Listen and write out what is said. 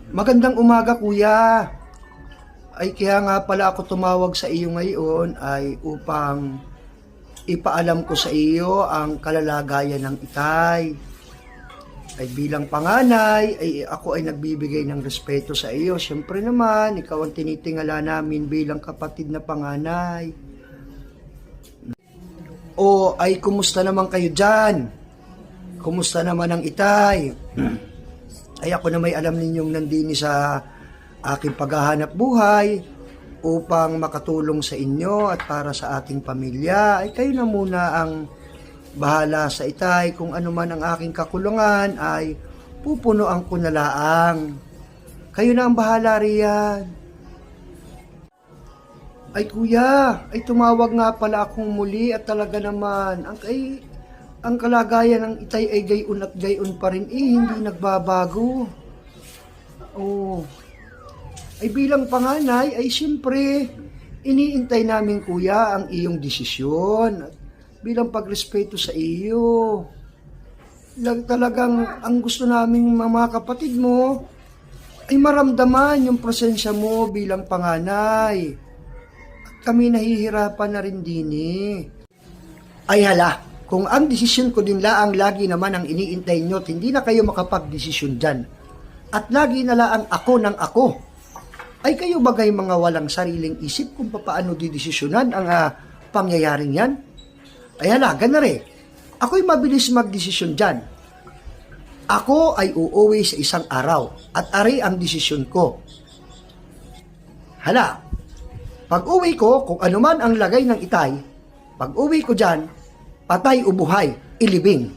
Magandang umaga, kuya. Ay kaya nga pala ako tumawag sa iyo ngayon ay upang ipaalam ko sa iyo ang kalalagayan ng itay. Ay bilang panganay, ay ako ay nagbibigay ng respeto sa iyo. Siyempre naman, ikaw ang tinitingala namin bilang kapatid na panganay. O ay kumusta naman kayo dyan? Kumusta naman ang itay? Ay ako na may alam ninyong nandini sa aking paghahanap buhay upang makatulong sa inyo at para sa ating pamilya. Ay kayo na muna ang bahala sa itay. Kung ano man ang aking kakulungan ay pupunuan ko na laang. Kayo na ang bahala riyan. Ay kuya, ay tumawag nga pala akong muli at talaga naman ang kalagayan ng itay ay gayon at gayon pa rin hindi nagbabago. Oh. Ay bilang panganay ay siyempre iniintay namin kuya ang iyong desisyon at bilang pagrespeto sa iyo. Talagang ang gusto naming mga kapatid mo ay maramdaman yung presensya mo bilang panganay. At kami nahihirapan na rin din Ay hala, kung ang desisyon ko din laang lagi naman ang iniintay nyo at hindi na kayo makapag-desisyon dyan at lagi na laang ako ng ako, ay kayo bagay mga walang sariling isip kung paano didesisyonan ang pangyayaring yan? Ay hala, ganare, ako'y mabilis magdesisyon dyan. Ako ay uuwi sa isang araw at ari ang desisyon ko. Hala, pag uwi ko, kung ano man ang lagay ng itay, pag uwi ko dyan, patay o buhay, ilibing.